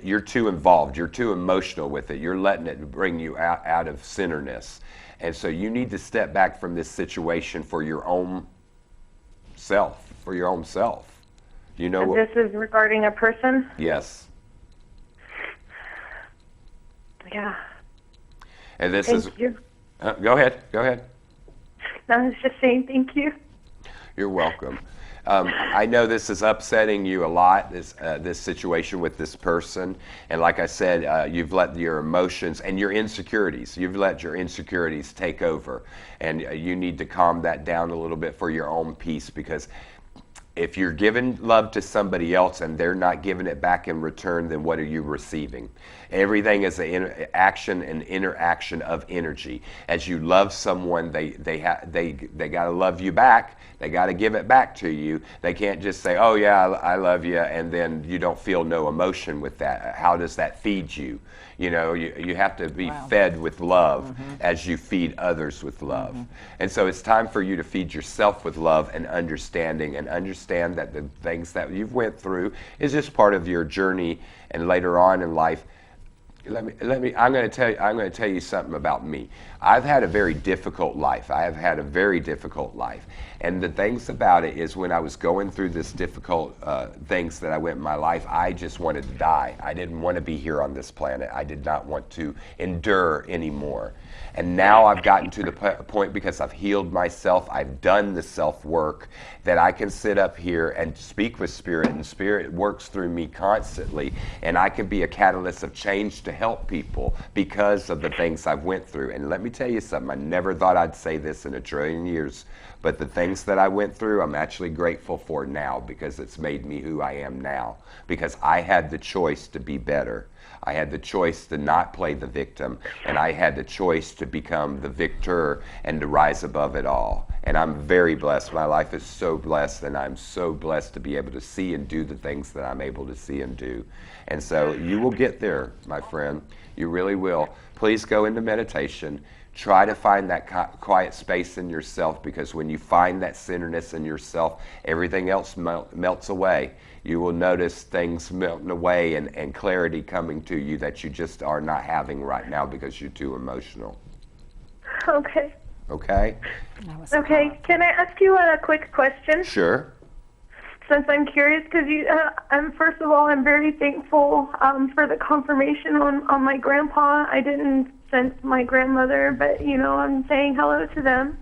You're too involved. You're too emotional with it. You're letting it bring you out of centerness. And so you need to step back from this situation for your own self, You know This is regarding a person? Yes. Yeah. And this Thank you. Go ahead. I was just saying thank you. You're welcome. I know this is upsetting you a lot, this situation with this person. And like I said, you've let your emotions and your insecurities, take over. And you need to calm that down a little bit for your own peace, because if you're giving love to somebody else and they're not giving it back in return, then what are you receiving? Everything is an action and interaction of energy. As you love someone, they got to love you back. They got to give it back to you. They can't just say, "Oh yeah, I love you," and then you don't feel no emotion with that. How does that feed you? You know, you have to be fed with love as you feed others with love. And so it's time for you to feed yourself with love and understanding, and understand that the things that you've went through is just part of your journey. And later on in life, I'm going to tell you something about me. I've had a very difficult life. And the things about it is, when I was going through this difficult things that I went in my life, I just wanted to die. I didn't want to be here on this planet. I did not want to endure anymore. And now I've gotten to the point, because I've healed myself, I've done the self-work, that I can sit up here and speak with Spirit, and Spirit works through me constantly, and I can be a catalyst of change to help people because of the things I've went through. And let me tell you something, I never thought I'd say this in a trillion years, but the things that I went through, I'm actually grateful for now, because it's made me who I am now, because I had the choice to be better. I had the choice to not play the victim, and I had the choice to become the victor and to rise above it all. And I'm very blessed. My life is so blessed, and I'm so blessed to be able to see and do the things that I'm able to see and do. And so you will get there, my friend. You really will. Please go into meditation. Try to find that quiet space in yourself, because when you find that centeredness in yourself, everything else melts away. You will notice things melting away and clarity coming to you that you just are not having right now because you're too emotional. Okay. Okay? Okay. Can I ask you a quick question? Sure. Since I'm curious, because first of all, I'm very thankful for the confirmation on my grandpa. I didn't sense my grandmother, but, I'm saying hello to them.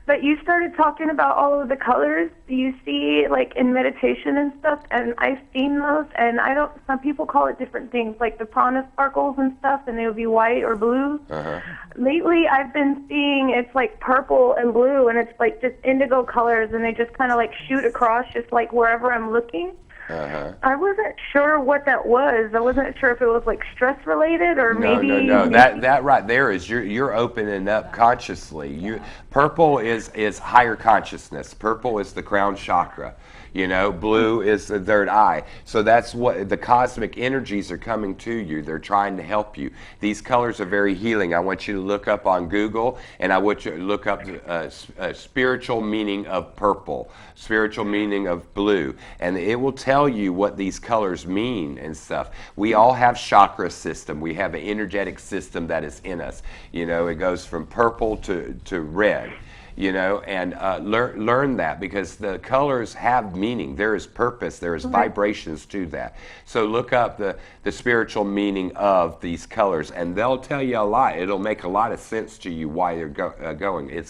But you started talking about all of the colors you see, like, in meditation and stuff, and I've seen those, and some people call it different things, like the prana sparkles and stuff, and they would be white or blue. Lately, I've been seeing it's like purple and blue, and it's like just indigo colors, and they just kind of like shoot across just like wherever I'm looking. I wasn't sure what that was. I wasn't sure if it was like stress related or maybe. No. That right there is you're opening up consciously. Purple is higher consciousness. Purple is the crown chakra. You know, blue is the third eye. So that's what the cosmic energies are coming to you. They're trying to help you. These colors are very healing. I want you to look up on Google, and I want you to look up spiritual meaning of purple, spiritual meaning of blue, and it will tell you what these colors mean and stuff. We all have chakra system. We have an energetic system that is in us. You know, it goes from purple to red. You know, and learn that, because the colors have meaning. There is purpose. There is vibrations to that. So look up the spiritual meaning of these colors, and they'll tell you a lot. It'll make a lot of sense to you why you're going.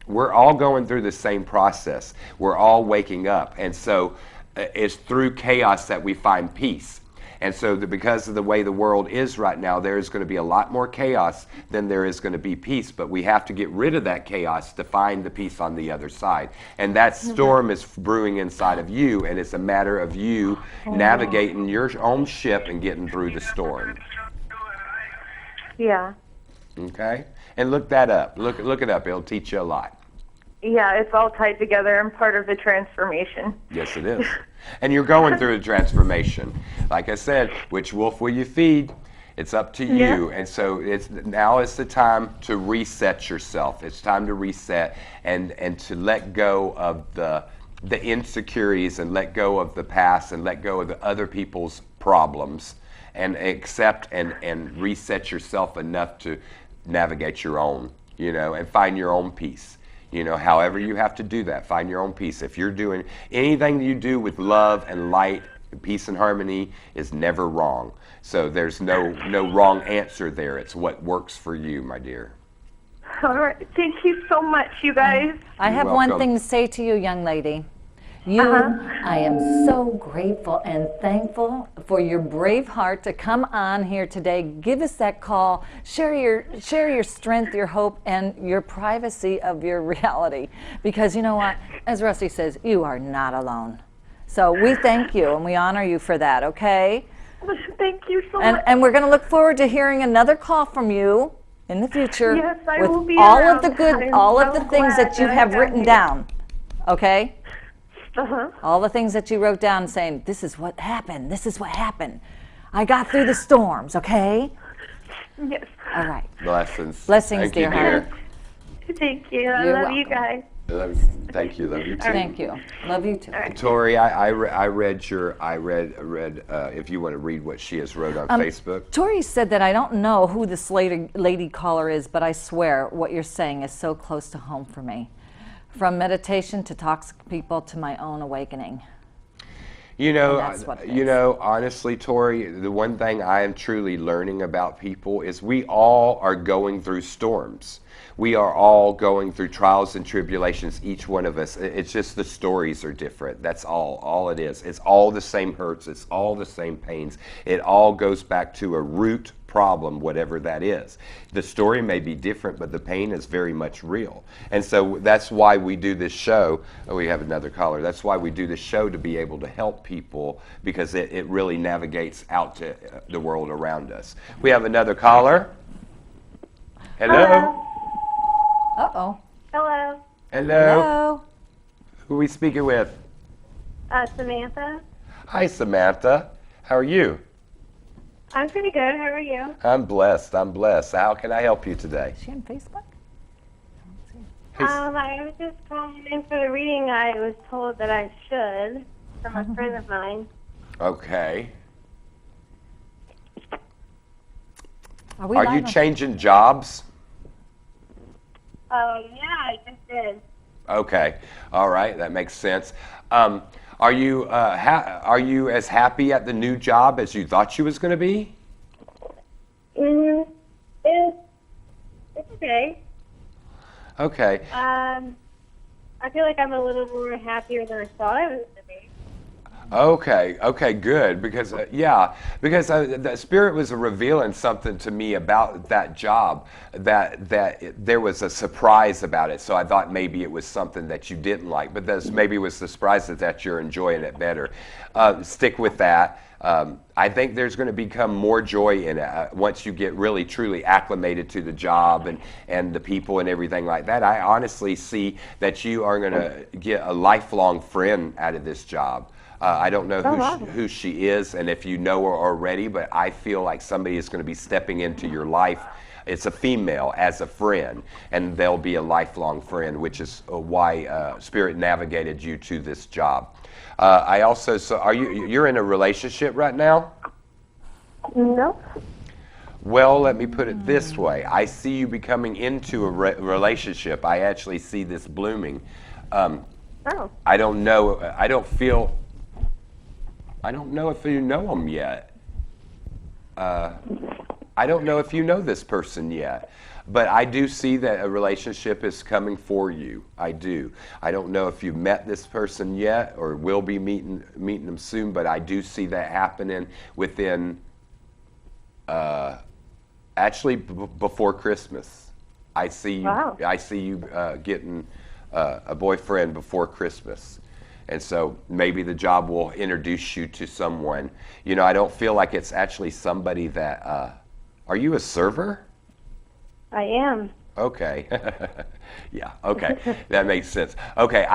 We're all going through the same process. We're all waking up, and so it's through chaos that we find peace. And so because of the way the world is right now, there is going to be a lot more chaos than there is going to be peace. But we have to get rid of that chaos to find the peace on the other side. And that storm is brewing inside of you, and it's a matter of you navigating your own ship and getting through the storm. Yeah. Okay? And look that up. Look it up. It'll teach you a lot. Yeah, it's all tied together and part of the transformation. Yes, it is. And you're going through a transformation. Like I said, which wolf will you feed? It's up to you. Yeah. And so now is the time to reset yourself. It's time to reset and to let go of the insecurities, and let go of the past, and let go of the other people's problems, and accept and reset yourself enough to navigate your own, you know, and find your own peace. You know, however you have to do that, find your own peace. If you're doing anything you do with love and light, peace and harmony is never wrong. So there's no wrong answer there. It's what works for you, my dear. All right. Thank you so much, you guys. I have one thing to say to you, young lady. I am so grateful and thankful for your brave heart to come on here today. Give us that call. Share your strength, your hope, and your privacy of your reality. Because you know what? As Rusty says, you are not alone. So we thank you and we honor you for that, okay? Thank you so much. And we're going to look forward to hearing another call from you in the future. Yes, I with will be all around. of the good, I'm all of so the things glad that you that I have got written you. down, okay? Uh-huh. All the things that you wrote down saying, this is what happened, this is what happened. I got through the storms, okay? Yes. All right. Blessings. Blessings, Thank dear you, heart. Thank you. I You're love you welcome. guys. Thank you. Love you too. Thank you. Love you too. Tori, I read if you want to read what she has wrote on Facebook. Tori said that I don't know who this lady caller is, but I swear what you're saying is so close to home for me. From meditation to toxic people to my own awakening. You know, that's what it is. honestly, Tori, the one thing I am truly learning about people is we all are going through storms. We are all going through trials and tribulations, each one of us. It's just the stories are different. That's all it is. It's all the same hurts. It's all the same pains. It all goes back to a root problem, whatever that is. The story may be different, but the pain is very much real. And so that's why we do this show. Oh, we have another caller. That's why we do this show, to be able to help people, because it really navigates out to the world around us. We have another caller. Hello. Uh-oh. Hello. Hello. Hello. Who are we speaking with? Samantha. Hi, Samantha. How are you? I'm pretty good. How are you? I'm blessed. How can I help you today? Is she on Facebook? I was just calling in for the reading. I was told that I should from a friend of mine. Okay. Are Are you changing jobs? Oh, yeah, I just did. Okay. All right. That makes sense. Are you as happy at the new job as you thought you was going to be? Mm-hmm. It's okay. Okay. I feel like I'm a little more happier than I thought I was going to be. Okay, good. Because the Spirit was revealing something to me about that job, there was a surprise about it. So I thought maybe it was something that you didn't like, but maybe it was the surprise that you're enjoying it better. Stick with that. I think there's going to become more joy in it once you get really truly acclimated to the job and the people and everything like that. I honestly see that you are going to get a lifelong friend out of this job. I don't know who she is and if you know her already, but I feel like somebody is going to be stepping into your life. It's a female as a friend, and they'll be a lifelong friend, which is why Spirit navigated you to this job. I also saw, you're in a relationship right now? No. Well, let me put it this way. I see you becoming into a relationship. I actually see this blooming. I don't know. I don't know if you know them yet. I don't know if you know this person yet, but I do see that a relationship is coming for you. I do. I don't know if you've met this person yet or will be meeting them soon, but I do see that happening within, actually before Christmas. I see you. Wow. I see you getting a boyfriend before Christmas. And so maybe the job will introduce you to someone. You know, I don't feel like it's actually somebody that, are you a server? I am. Okay. Yeah, okay. That makes sense. Okay,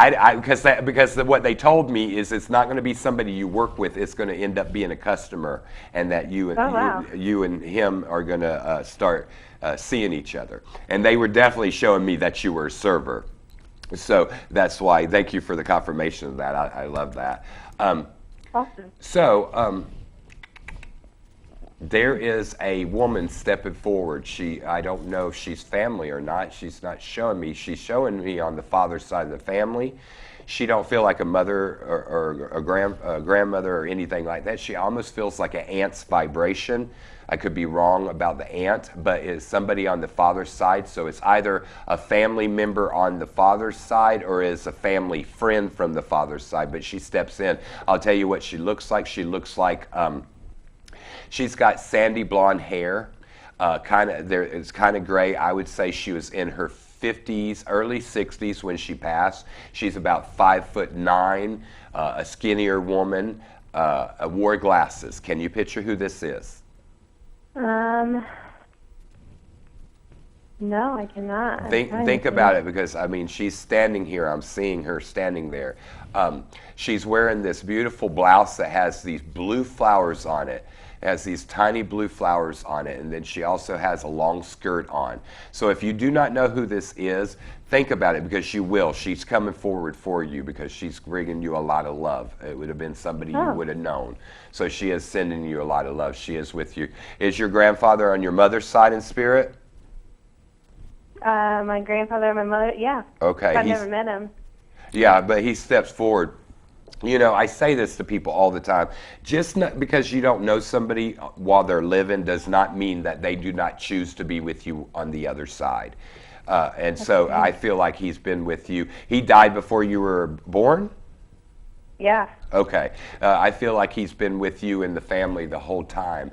because what they told me is it's not going to be somebody you work with, it's going to end up being a customer, and that you and him are going to start seeing each other. And they were definitely showing me that you were a server. So that's why, thank you for the confirmation of that. I love that. Awesome. So, there is a woman stepping forward. I don't know if she's family or not. She's not showing me. She's showing me on the father's side of the family. She don't feel like a mother or a grandmother or anything like that. She almost feels like an aunt's vibration. I could be wrong about the aunt, but it's somebody on the father's side. So it's either a family member on the father's side or is a family friend from the father's side. But she steps in. I'll tell you what she looks like. She looks like she's got sandy blonde hair. It's kind of gray. I would say she was in her 50s, early 60s when she passed. She's about 5'9", a skinnier woman, wore glasses. Can you picture who this is? No, I cannot. Think about it, because I mean, she's standing here. I'm seeing her standing there. She's wearing this beautiful blouse that has these blue flowers on it. It has these tiny blue flowers on it, and then she also has a long skirt on. So if you do not know who this is, think about it, because you will. She's coming forward for you because she's bringing you a lot of love. It would have been somebody you would have known. So she is sending you a lot of love. She is with you. Is your grandfather on your mother's side in spirit? My grandfather and my mother, yeah. Okay. I've never met him. Yeah, but he steps forward. You know, I say this to people all the time. Just not because you don't know somebody while they're living does not mean that they do not choose to be with you on the other side. And so I feel like he's been with you. He died before you were born? Yeah. Okay. I feel like he's been with you and the family the whole time.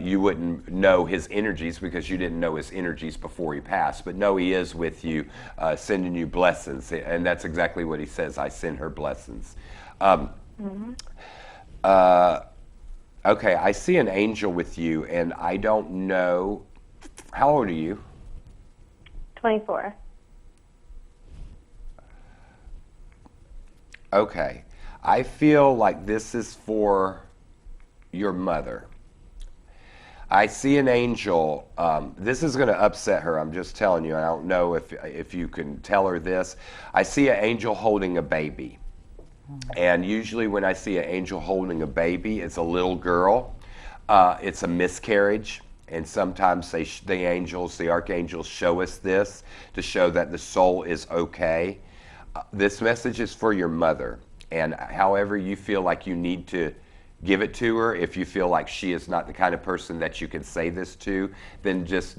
You wouldn't know his energies because you didn't know his energies before he passed. But no, he is with you, sending you blessings. And that's exactly what he says. I send her blessings. Okay, I see an angel with you, and I don't know. How old are you? 24. Okay. I feel like this is for your mother. I see an angel. This is going to upset her. I'm just telling you. I don't know if you can tell her this. I see an angel holding a baby. And usually when I see an angel holding a baby, it's a little girl. It's a miscarriage. And sometimes the archangels show us this to show that the soul is okay. This message is for your mother. And however you feel like you need to give it to her, if you feel like she is not the kind of person that you can say this to, then just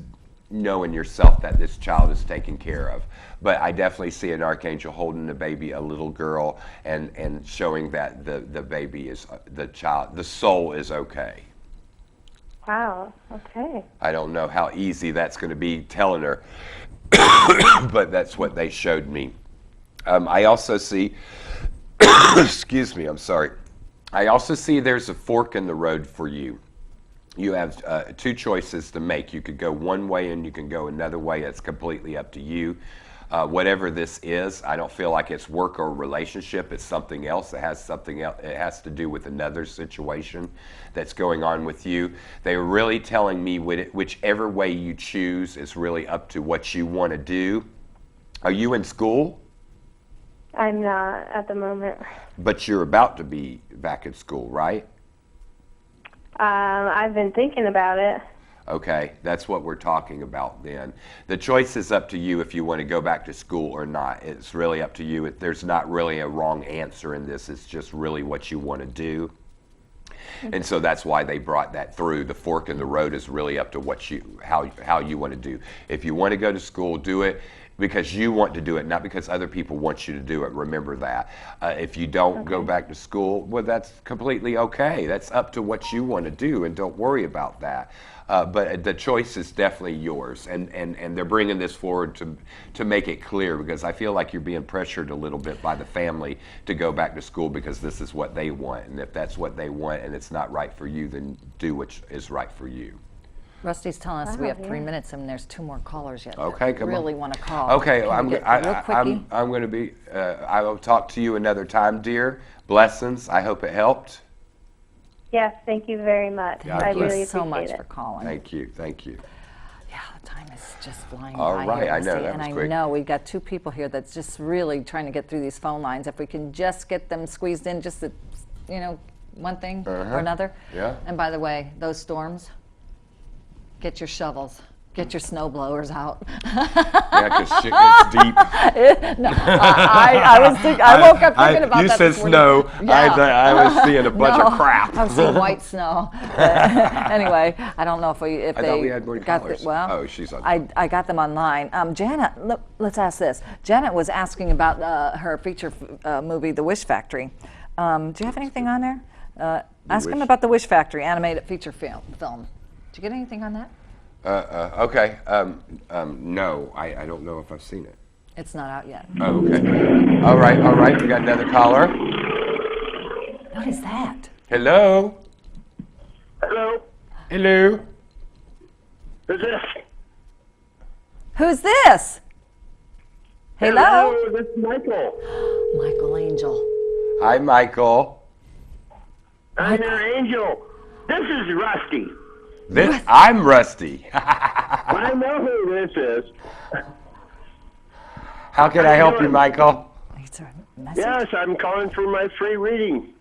know in yourself that this child is taken care of. But I definitely see an archangel holding the baby, a little girl, and showing that the baby is, the child, the soul is okay. Wow. Okay. I don't know how easy that's going to be telling her, but that's what they showed me. I also see, excuse me, I'm sorry. I also see there's a fork in the road for you. You have two choices to make. You could go one way and you can go another way. It's completely up to you. Whatever this is, I don't feel like it's work or relationship. It's something else. It has something else. It has to do with another situation that's going on with you. They're really telling me whichever way you choose is really up to what you want to do. Are you in school? I'm not at the moment. But you're about to be back in school, right? I've been thinking about it. Okay, that's what we're talking about then. The choice is up to you if you want to go back to school or not. It's really up to you. There's not really a wrong answer in this. It's just really what you want to do. And so that's why they brought that through. The fork in the road is really up to what how you want to do. If you want to go to school, do it because you want to do it, not because other people want you to do it. Remember that. If you don't go back to school, well, that's completely okay. That's up to what you want to do, and don't worry about that. But the choice is definitely yours, and they're bringing this forward to make it clear, because I feel like you're being pressured a little bit by the family to go back to school because this is what they want, and if that's what they want and it's not right for you, then do what is right for you. Rusty's telling us we have 3 minutes and there's 2 more callers yet. Okay, come on. Really want to call. Okay, Can I'm we get real quickie? going to be. I will talk to you another time, dear. Blessings. I hope it helped. Yes, thank you very much. God I bless. really so much appreciate for it. calling. Thank you. Thank you. Yeah, the time is just flying All by right, here, I know, Rusty, that and was I quick. know we've got 2 people here that's just really trying to get through these phone lines. If we can just get them squeezed in, just one thing or another. Yeah. And by the way, those storms, get your shovels. Get your snow blowers out. Yeah, because shit gets deep. No, I woke up thinking about you that. said this morning. snow. Yeah. I was seeing a bunch of crap. I was seeing white snow. Anyway, I don't know if I they thought we had more got callers. well. Oh, she's on. I got them online. Janet, let's ask this. Janet was asking about her feature movie, The Wish Factory. Do you have anything on there? Ask him about The Wish Factory animated feature film. Did you get anything on that? Okay. No, I don't know if I've seen it. It's not out yet. Oh, okay. All right. We got another caller. What is that? Hello. Hello, Hello. who's this? Who's this? Hello? This is Michael. Michael Angel. Hi, Michael. I'm your angel. This is Rusty. I'm Rusty. I know who this is. How can I help you, Michael? It's a message. Yes, I'm calling for my free reading.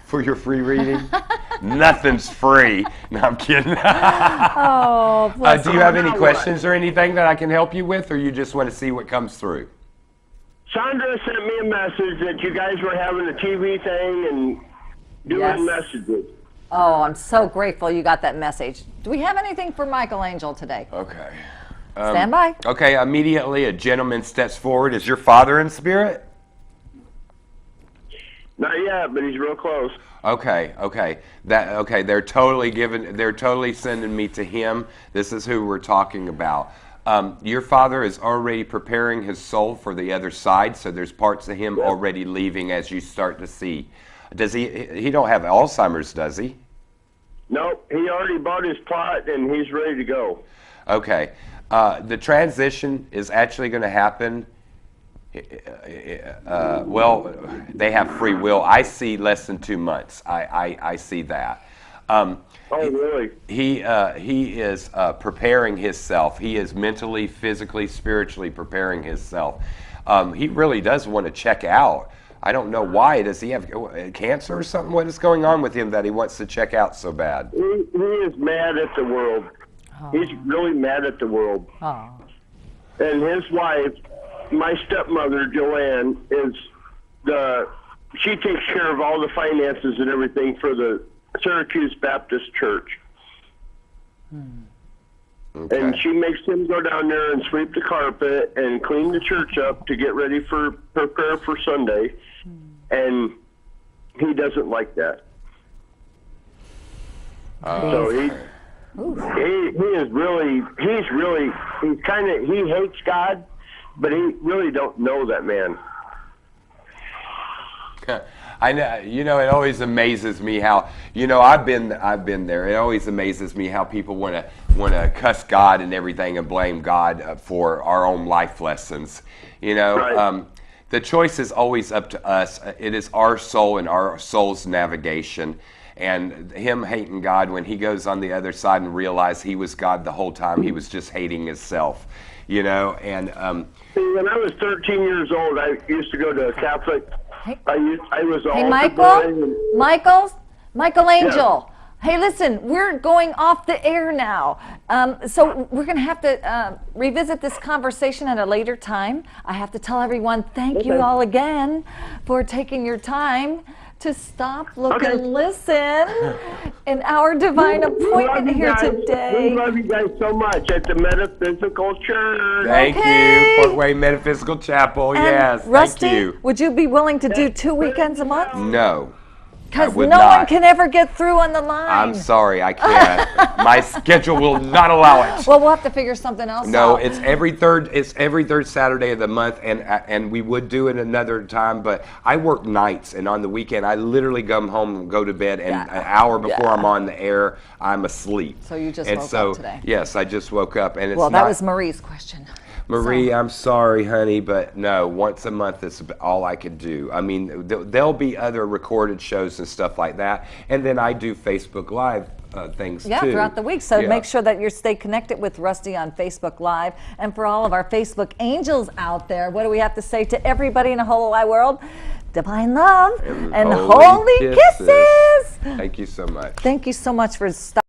For your free reading? Nothing's free. No, I'm kidding. Oh, bless Do you have any questions or anything that I can help you with, or you just want to see what comes through? Sandra sent me a message that you guys were having a TV thing and doing Yes. messages. Oh, I'm so grateful you got that message. Do we have anything for Michael Angel today? Okay. Stand by. Okay, immediately a gentleman steps forward. Is your father in spirit? Not yet, but he's real close. Okay. They're totally sending me to him. This is who we're talking about. Your father is already preparing his soul for the other side, so there's parts of him already leaving as you start to see. Does he don't have Alzheimer's, does he? Nope, he already bought his plot and he's ready to go. Okay. The transition is actually going to happen. Well, they have free will. I see less than 2 months. I see that. Oh, really? He is preparing himself. He is mentally, physically, spiritually preparing himself. He really does want to check out. I don't know why. Does he have cancer or something? What is going on with him that he wants to check out so bad? He is mad at the world. Oh. He's really mad at the world. Oh. And his wife, my stepmother, Joanne, she takes care of all the finances and everything for the Syracuse Baptist Church. Okay. And she makes him go down there and sweep the carpet and clean the church up to get ready for prepare for Sunday. And he doesn't like that. So he is really, he hates God, but he really don't know that man. I know, it always amazes me how, I've been there. It always amazes me how people want to cuss God and everything and blame God for our own life lessons. Right. The choice is always up to us. It is our soul and our soul's navigation. And him hating God, when he goes on the other side and realizes he was God the whole time, he was just hating himself, and See, when I was 13 years old, I used to go to a Catholic. I was all Hey, Michelangel. Hey, listen, we're going off the air now. So we're going to have to revisit this conversation at a later time. I have to tell everyone, thank you all again for taking your time to stop, look, and listen in our divine appointment here today. We love you guys so much at the Metaphysical Church. Thank you, Fort Wayne Metaphysical Chapel. And Yes, Rusty, thank you. would you be willing to do 2 weekends a month? No. Because would no not. one can ever get through on the line. I'm sorry, I can't. My schedule will not allow it. Well, we'll have to figure something else No, out. it's every third Saturday of the month, and we would do it another time, but I work nights, and on the weekend I literally come home and go to bed, and an hour before I'm on the air, I'm asleep. So you just and woke so, up today. Yes, I just woke up, and it's Well, not, that was Marie's question. Marie, So- I'm sorry, honey, but no, once a month is all I could do. I mean, there'll be other recorded shows and stuff like that, and then I do Facebook Live things Yeah, too. throughout the week. So Yeah. make sure that you stay connected with Rusty on Facebook Live. And for all of our Facebook angels out there, what do we have to say to everybody in the whole wide world? Divine love and holy kisses. Thank you so much. Thank you so much for stopping.